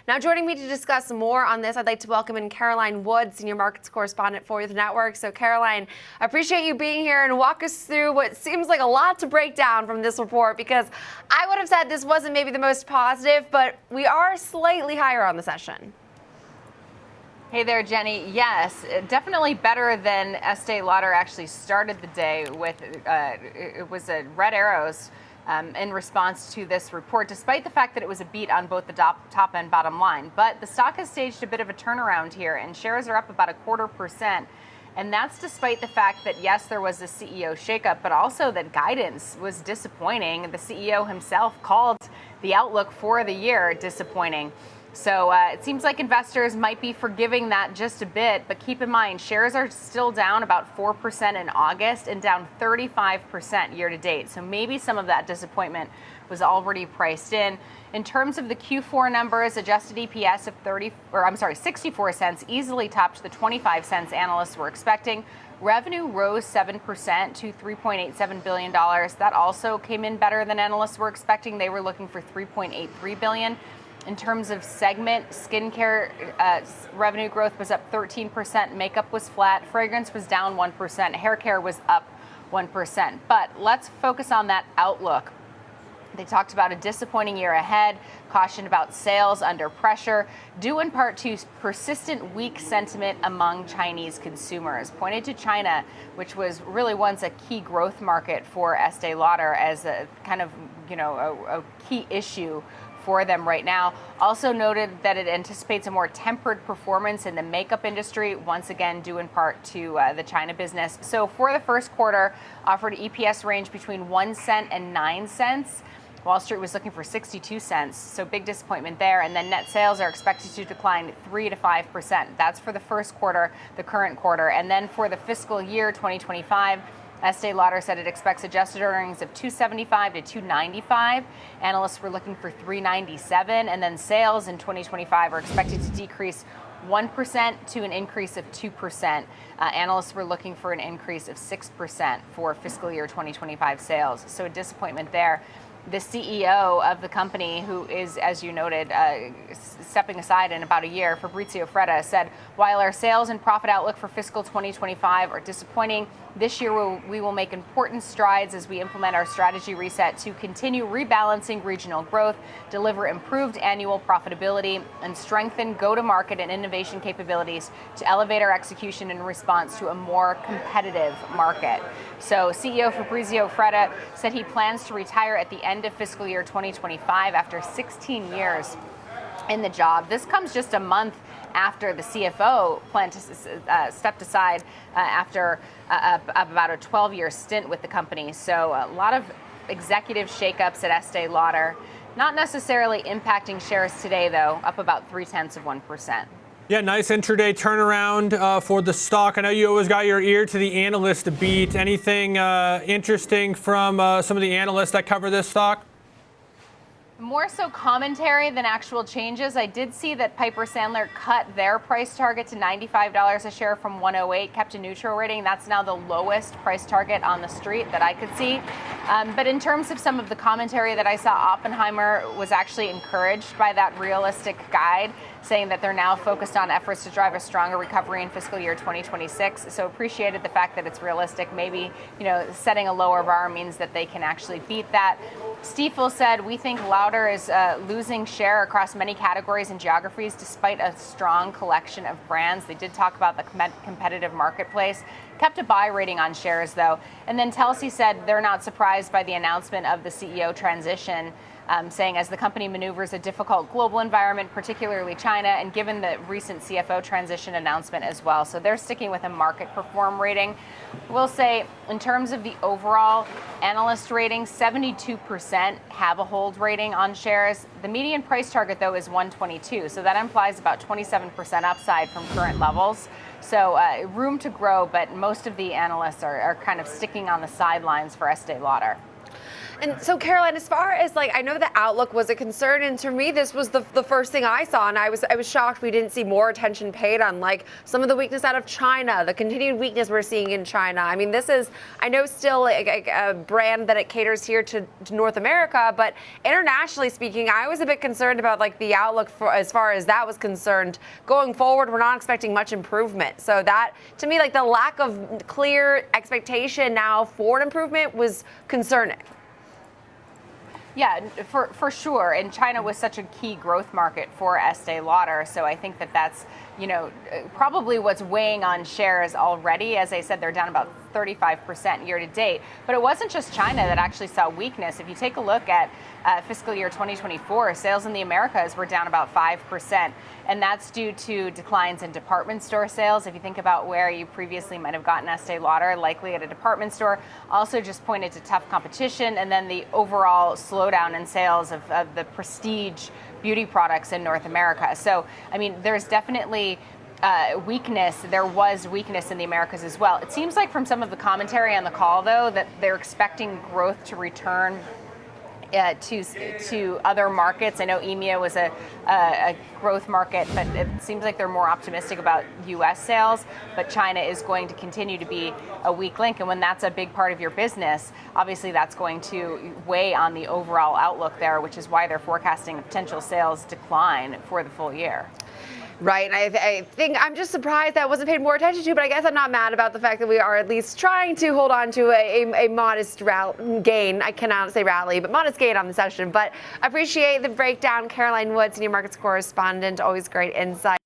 Now, joining me to discuss more on this, I'd like to welcome in Caroline Wood, Senior Markets Correspondent for the network. So, Caroline, I appreciate you being here and walk us through what seems like a lot to break down from this report, because I would have said this wasn't maybe the most positive, but we are slightly higher on the session. Hey there, Jenny. Yes, definitely better than Estée Lauder actually started the day with. It was a red arrows in response to this report, despite the fact that it was a beat on both the top and bottom line. But the stock has staged a bit of a turnaround here, and shares are up about 0.25%. And that's despite the fact that, yes, there was a CEO shakeup, but also that guidance was disappointing. The CEO himself called the outlook for the year disappointing. So it seems like investors might be forgiving that just a bit, but keep in mind, shares are still down about 4% in August and down 35% year to date. So maybe some of that disappointment was already priced in. In terms of the Q4 numbers, adjusted EPS of 64 cents easily topped the 25 cents analysts were expecting. Revenue rose 7% to $3.87 billion. That also came in better than analysts were expecting. They were looking for $3.83 billion. In terms of segment, skincare revenue growth was up 13%, makeup was flat, fragrance was down 1%, hair care was up 1%. But let's focus on that outlook. They talked about a disappointing year ahead, cautioned about sales under pressure, due in part to persistent weak sentiment among Chinese consumers. Pointed to China, which was really once a key growth market for Estée Lauder, as a kind of, a key issue for them right now. Also noted that it anticipates a more tempered performance in the makeup industry, once again due in part to the China business. So for the first quarter, offered EPS range between 1 cent and 9 cents. Wall Street was looking for 62 cents, so big disappointment there. And then net sales are expected to decline 3 to 5%. That's for the first quarter, the current quarter. And then for the fiscal year 2025, Estée Lauder said it expects adjusted earnings of $275 to $295. Analysts were looking for $397, and then sales in 2025 are expected to decrease 1% to an increase of 2%. Analysts were looking for an increase of 6% for fiscal year 2025 sales. So a disappointment there. The CEO of the company, who is, as you noted, stepping aside in about a year, Fabrizio Freda, said, while our sales and profit outlook for fiscal 2025 are disappointing, this year we will make important strides as we implement our strategy reset to continue rebalancing regional growth, deliver improved annual profitability, and strengthen go-to-market and innovation capabilities to elevate our execution in response to a more competitive market. So CEO Fabrizio Freda said he plans to retire at the end of fiscal year 2025 after 16 years in the job. This comes just a month after the CFO stepped aside after about a 12-year stint with the company. So a lot of executive shakeups at Estée Lauder, not necessarily impacting shares today, though, up about 0.3%. Yeah, nice intraday turnaround for the stock. I know you always got your ear to the analyst beat. Anything interesting from some of the analysts that cover this stock? More so commentary than actual changes. I did see that Piper Sandler cut their price target to $95 a share from $108, kept a neutral rating. That's now the lowest price target on the street that I could see. But in terms of some of the commentary that I saw, Oppenheimer was actually encouraged by that realistic guide, saying that they're now focused on efforts to drive a stronger recovery in fiscal year 2026. So appreciated the fact that it's realistic. Maybe, setting a lower bar means that they can actually beat that. Stifel said, we think Lauder is losing share across many categories and geographies despite a strong collection of brands. They did talk about the competitive marketplace. Kept a buy rating on shares, though. And then Telsey said they're not surprised by the announcement of the CEO transition, saying as the company maneuvers a difficult global environment, particularly China, and given the recent CFO transition announcement as well. So they're sticking with a market perform rating. We'll say in terms of the overall analyst rating, 72% have a hold rating on shares. The median price target, though, is 122. So that implies about 27% upside from current levels. So room to grow, but most of the analysts are kind of sticking on the sidelines for Estée Lauder. And so, Caroline, as far as I know the outlook was a concern, and to me, this was the first thing I saw, and I was shocked we didn't see more attention paid on some of the weakness out of China, the continued weakness we're seeing in China. I mean, this is, I know, still a brand that it caters here to North America, but internationally speaking, I was a bit concerned about the outlook for as far as that was concerned. Going forward, we're not expecting much improvement. So that, to me, the lack of clear expectation now for an improvement was concerning. Yeah, for sure. And China was such a key growth market for Estée Lauder. So I think that's, probably what's weighing on shares already. As I said, they're down about 35% year to date. But it wasn't just China that actually saw weakness. If you take a look at fiscal year 2024, sales in the Americas were down about 5%. And that's due to declines in department store sales. If you think about where you previously might have gotten Estée Lauder, likely at a department store, also just pointed to tough competition and then the overall slowdown in sales of the prestige beauty products in North America. So, I mean, there's definitely weakness. There was weakness in the Americas as well. It seems like from some of the commentary on the call, though, that they're expecting growth to return to other markets. I know EMEA was a growth market, but it seems like they're more optimistic about U.S. sales. But China is going to continue to be a weak link. And when that's a big part of your business, obviously that's going to weigh on the overall outlook there, which is why they're forecasting a potential sales decline for the full year. Right. And I think I'm just surprised that wasn't paid more attention to, but I guess I'm not mad about the fact that we are at least trying to hold on to a modest gain. I cannot say rally, but modest gain on the session. But I appreciate the breakdown. Caroline Wood, senior markets correspondent, always great insight.